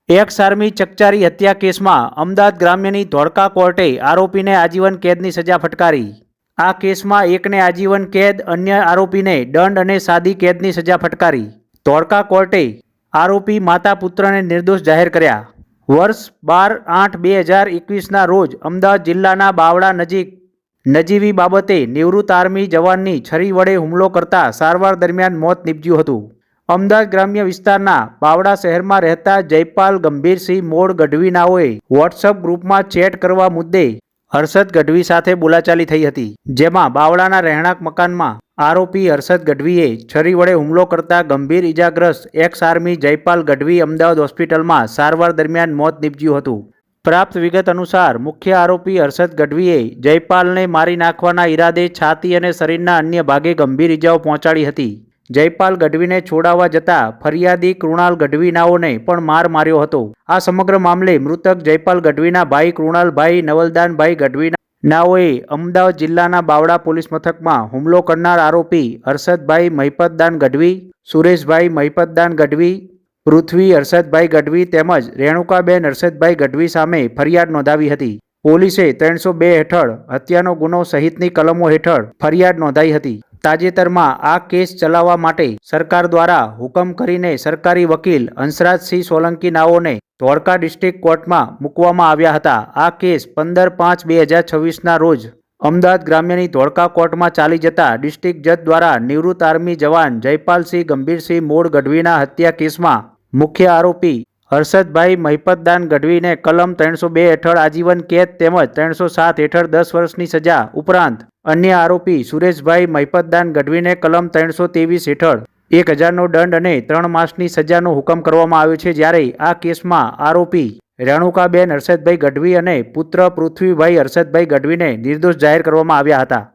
X army ચકચારી હત્યા કેસમાં અમદાવાદ ગ્રામ્યની ધોળકા કોર્ટે આરોપીને આજીવન કેદની સજા ફટકારી। આ કેસમાં એકને આજીવન કેદ, અન્ય આરોપીને દંડ અને સાદી કેદની સજા ફટકારી। ધોળકા કોર્ટે આરોપી માતા પુત્રને નિર્દોષ જાહેર કર્યા। વર્ષ 12/8/2021ના રોજ અમદાવાદ જિલ્લાના બાવળા નજીક નજીવી બાબતે નિવૃત્ત આર્મી જવાનની છરી વડે હુમલો કરતા સારવાર દરમિયાન મોત નીપજ્યું હતું। અમદાવાદ ગ્રામ્ય વિસ્તારના બાવળા શહેરમાં રહેતા જયપાલ ગંભીરસિંહ મોડ ગઢવી નાઓએ વોટ્સઅપ ગ્રુપમાં ચેટ કરવા મુદ્દે હર્ષદ ગઢવી સાથે બોલાચાલી થઈ હતી, જેમાં બાવળાના રહેણાંક મકાનમાં આરોપી હર્ષદ ગઢવીએ છરી વડે હુમલો કરતા ગંભીર ઇજાગ્રસ્ત એક્સ આર્મી જયપાલ ગઢવી અમદાવાદ હોસ્પિટલમાં સારવાર દરમિયાન મોત નીપજ્યું હતું। પ્રાપ્ત વિગત અનુસાર મુખ્ય આરોપી હર્ષદ ગઢવીએ જયપાલને મારી નાખવાના ઈરાદે છાતી અને શરીરના અન્ય ભાગે ગંભીર ઇજાઓ પહોંચાડી હતી। જયપાલ ગઢવીને છોડાવવા જતા ફરિયાદી કૃણાલ ગઢવી નાઓને પણ માર માર્યો હતો। આ સમગ્ર મામલે મૃતક જયપાલ ગઢવીના ભાઈ કૃણાલભાઈ નવલદાનભાઈ ગઢવી નાઓએ અમદાવાદ જિલ્લાના બાવળા પોલીસ મથકમાં હુમલો કરનાર આરોપી હર્ષદભાઈ મહિપતદાન ગઢવી, સુરેશભાઈ મહિપતદાન ગઢવી, પૃથ્વી હર્ષદભાઈ ગઢવી તેમજ રેણુકાબેન હર્ષદભાઈ ગઢવી સામે ફરિયાદ નોંધાવી હતી। પોલીસે 302 હેઠળ હત્યાનો ગુનો સહિતની કલમો હેઠળ ફરિયાદ નોંધાઈ હતી। તાજેતરમાં આ કેસ ચલાવવા માટે સરકાર દ્વારા હુકમ કરીને સરકારી વકીલ હંસરાજસિંહ સોલંકી નાઓને ધોળકા ડિસ્ટ્રિક્ટ કોર્ટમાં મૂકવામાં આવ્યા હતા। આ કેસ 15/5/2026ના રોજ અમદાવાદ ગ્રામ્યની ધોળકા કોર્ટમાં ચાલી જતા ડિસ્ટ્રિક્ટ જજ દ્વારા નિવૃત્ત આર્મી જવાન જયપાલસિંહ ગંભીરસિંહ મોડ ગઢવીના હત્યા કેસમાં મુખ્ય આરોપી હર્ષદભાઈ મહિપતદાન ગઢવીને કલમ 302 હેઠળ આજીવન કેદ તેમજ 307 હેઠળ 10 વર્ષની સજા ઉપરાંત અન્ય આરોપી સુરેશભાઈ મહિપતદાન ગઢવીને કલમ 323 હેઠળ 1000નો દંડ અને 3 માસની સજાનો હુકમ કરવામાં આવ્યો છે। જ્યારે આ કેસમાં આરોપી રેણુકાબેન હર્ષદભાઈ ગઢવી અને પુત્ર પૃથ્વીભાઈ હર્ષદભાઈ ગઢવીને નિર્દોષ જાહેર કરવામાં આવ્યા હતા।